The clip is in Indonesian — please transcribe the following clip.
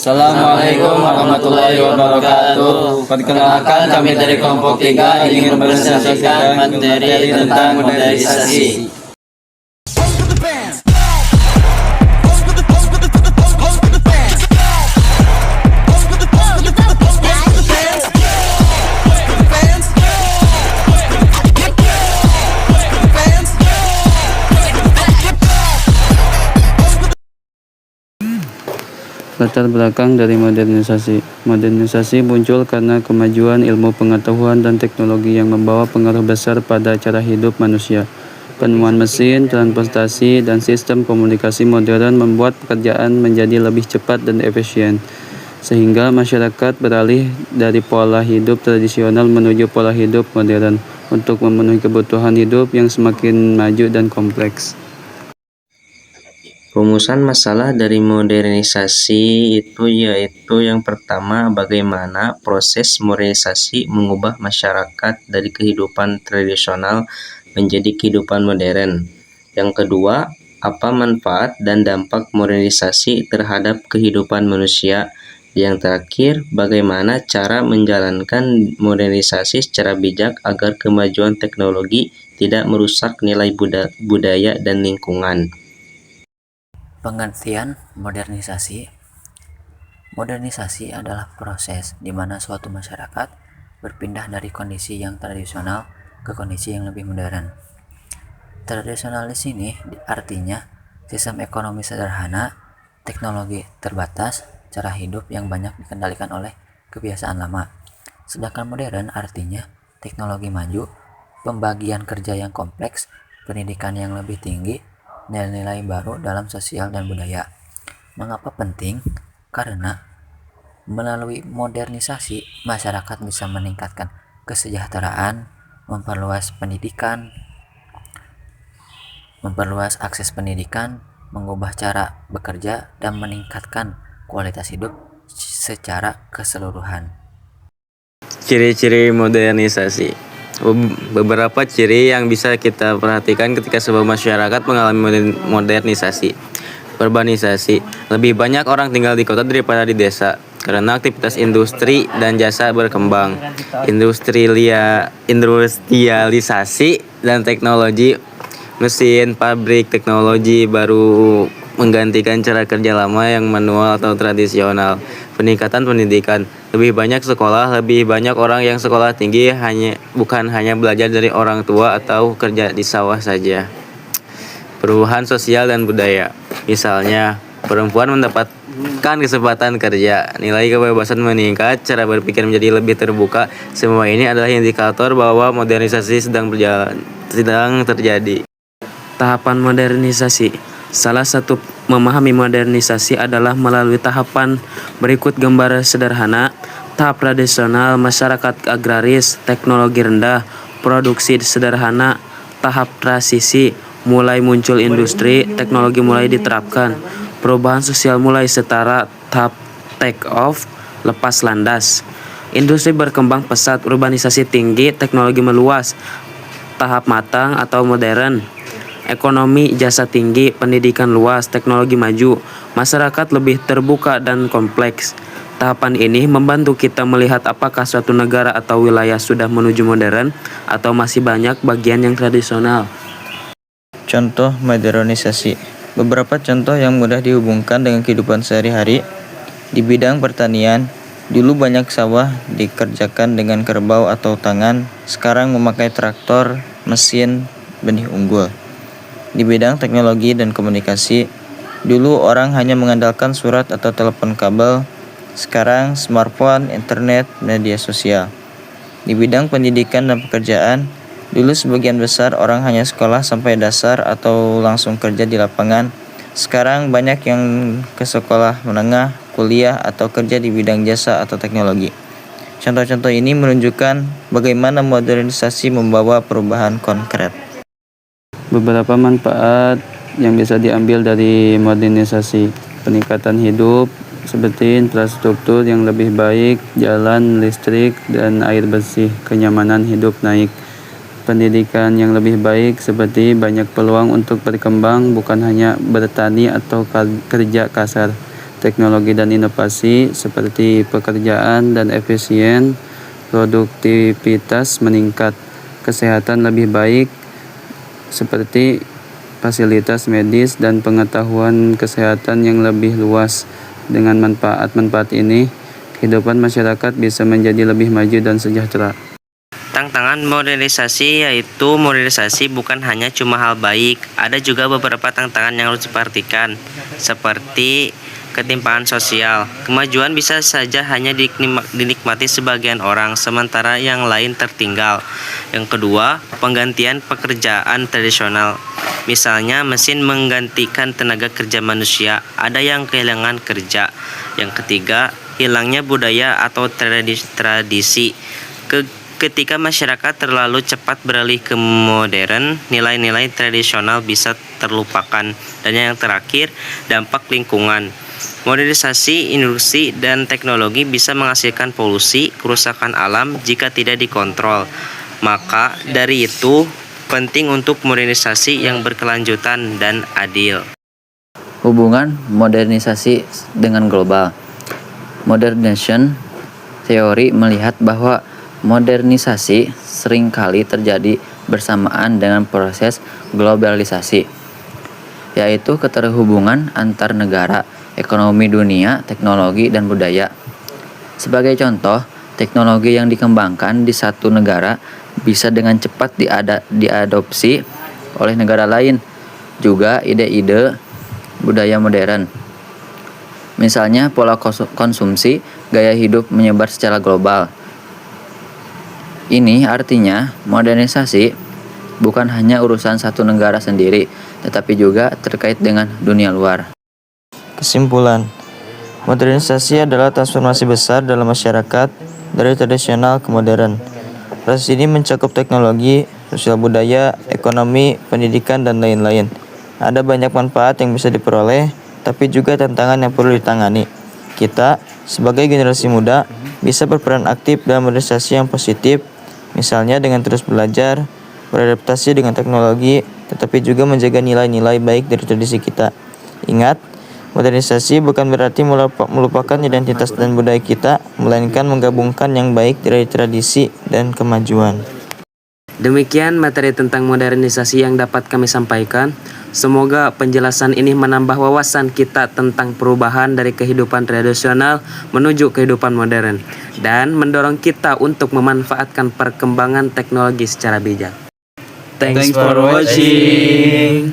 Assalamualaikum warahmatullahi wabarakatuh. Perkenalkan, kami dari kelompok 3 ingin mempresentasikan materi tentang modernisasi. Latar belakang dari modernisasi. Modernisasi muncul karena kemajuan ilmu pengetahuan dan teknologi yang membawa pengaruh besar pada cara hidup manusia. Penemuan mesin, transportasi, dan sistem komunikasi modern membuat pekerjaan menjadi lebih cepat dan efisien, sehingga masyarakat beralih dari pola hidup tradisional menuju pola hidup modern untuk memenuhi kebutuhan hidup yang semakin maju dan kompleks. Rumusan masalah dari modernisasi itu yaitu yang pertama, bagaimana proses modernisasi mengubah masyarakat dari kehidupan tradisional menjadi kehidupan modern. Yang kedua, apa manfaat dan dampak modernisasi terhadap kehidupan manusia. Yang terakhir, bagaimana cara menjalankan modernisasi secara bijak agar kemajuan teknologi tidak merusak nilai budaya dan lingkungan. Pengertian modernisasi. Modernisasi adalah proses di mana suatu masyarakat berpindah dari kondisi yang tradisional ke kondisi yang lebih modern. Tradisional di sini artinya sistem ekonomi sederhana, teknologi terbatas, cara hidup yang banyak dikendalikan oleh kebiasaan lama. Sedangkan modern artinya teknologi maju, pembagian kerja yang kompleks, pendidikan yang lebih tinggi, nilai-nilai baru dalam sosial dan budaya. Mengapa penting? Karena melalui modernisasi, masyarakat bisa meningkatkan kesejahteraan, memperluas akses pendidikan, mengubah cara bekerja, dan meningkatkan kualitas hidup secara keseluruhan. Ciri-ciri modernisasi. Beberapa ciri yang bisa kita perhatikan ketika sebuah masyarakat mengalami modernisasi. Urbanisasi. Lebih banyak orang tinggal di kota daripada di desa karena aktivitas industri dan jasa berkembang. Industrialisasi dan teknologi. Mesin, pabrik, teknologi baru menggantikan cara kerja lama yang manual atau tradisional. Peningkatan pendidikan. Lebih banyak sekolah, lebih banyak orang yang sekolah tinggi bukan hanya belajar dari orang tua atau kerja di sawah saja. Perubahan sosial dan budaya. Misalnya, perempuan mendapatkan kesempatan kerja, nilai kebebasan meningkat, cara berpikir menjadi lebih terbuka. Semua ini adalah indikator bahwa modernisasi sedang terjadi. Tahapan modernisasi. Salah satu memahami modernisasi adalah melalui tahapan berikut: gambar sederhana. Tahap tradisional, masyarakat agraris, teknologi rendah, produksi sederhana. Tahap transisi, mulai muncul industri, teknologi mulai diterapkan. Perubahan sosial mulai setara. Tahap take off, lepas landas. Industri berkembang pesat, urbanisasi tinggi, teknologi meluas. Tahap matang atau modern. Ekonomi jasa tinggi, pendidikan luas, teknologi maju, masyarakat lebih terbuka dan kompleks. Tahapan ini membantu kita melihat apakah suatu negara atau wilayah sudah menuju modern atau masih banyak bagian yang tradisional. Contoh modernisasi. Beberapa contoh yang mudah dihubungkan dengan kehidupan sehari-hari. Di bidang pertanian, dulu banyak sawah dikerjakan dengan kerbau atau tangan, sekarang memakai traktor, mesin, benih unggul. Di bidang teknologi dan komunikasi, dulu orang hanya mengandalkan surat atau telepon kabel, sekarang smartphone, internet, media sosial. Di bidang pendidikan dan pekerjaan, dulu sebagian besar orang hanya sekolah sampai dasar atau langsung kerja di lapangan. Sekarang banyak yang ke sekolah menengah, kuliah, atau kerja di bidang jasa atau teknologi. Contoh-contoh ini menunjukkan bagaimana modernisasi membawa perubahan konkret. Beberapa manfaat yang bisa diambil dari modernisasi. Peningkatan hidup seperti infrastruktur yang lebih baik, jalan, listrik, dan air bersih. Kenyamanan hidup naik. Pendidikan yang lebih baik seperti banyak peluang untuk berkembang, bukan hanya bertani atau kerja kasar. teknologi dan inovasi seperti pekerjaan dan efisien, produktivitas meningkat, kesehatan lebih baik seperti fasilitas medis dan pengetahuan kesehatan yang lebih luas. Dengan manfaat-manfaat ini, kehidupan masyarakat bisa menjadi lebih maju dan sejahtera. Tantangan modernisasi yaitu modernisasi bukan hanya cuma hal baik, ada juga beberapa tantangan yang harus diperhatikan, seperti ketimpangan sosial. Kemajuan bisa saja hanya dinikmati sebagian orang, sementara yang lain tertinggal. Yang kedua, penggantian pekerjaan tradisional. Misalnya, mesin menggantikan tenaga kerja manusia, ada yang kehilangan kerja. Yang ketiga, hilangnya budaya atau tradisi. Ketika masyarakat terlalu cepat beralih ke modern, nilai-nilai tradisional bisa terlupakan. Dan yang terakhir, dampak lingkungan. Modernisasi industri dan teknologi bisa menghasilkan polusi, kerusakan alam jika tidak dikontrol. Maka dari itu, penting untuk modernisasi yang berkelanjutan dan adil. Hubungan modernisasi dengan global. Modernization teori melihat bahwa modernisasi seringkali terjadi bersamaan dengan proses globalisasi, yaitu keterhubungan antar negara, ekonomi dunia, teknologi, dan budaya. Sebagai contoh, teknologi yang dikembangkan di satu negara bisa dengan cepat diadopsi oleh negara lain. Juga ide-ide budaya modern. Misalnya pola konsumsi, gaya hidup menyebar secara global. Ini artinya modernisasi bukan hanya urusan satu negara sendiri, tetapi juga terkait dengan dunia luar. Kesimpulan, modernisasi adalah transformasi besar dalam masyarakat dari tradisional ke modern. Proses ini mencakup teknologi, sosial budaya, ekonomi, pendidikan, dan lain-lain. Ada banyak manfaat yang bisa diperoleh, tapi juga tantangan yang perlu ditangani. Kita, sebagai generasi muda, bisa berperan aktif dalam modernisasi yang positif, misalnya dengan terus belajar, beradaptasi dengan teknologi, tetapi juga menjaga nilai-nilai baik dari tradisi kita. Ingat, modernisasi bukan berarti melupakan identitas dan budaya kita, melainkan menggabungkan yang baik dari tradisi dan kemajuan. Demikian materi tentang modernisasi yang dapat kami sampaikan. Semoga penjelasan ini menambah wawasan kita tentang perubahan dari kehidupan tradisional menuju kehidupan modern dan mendorong kita untuk memanfaatkan perkembangan teknologi secara bijak. Thanks for watching.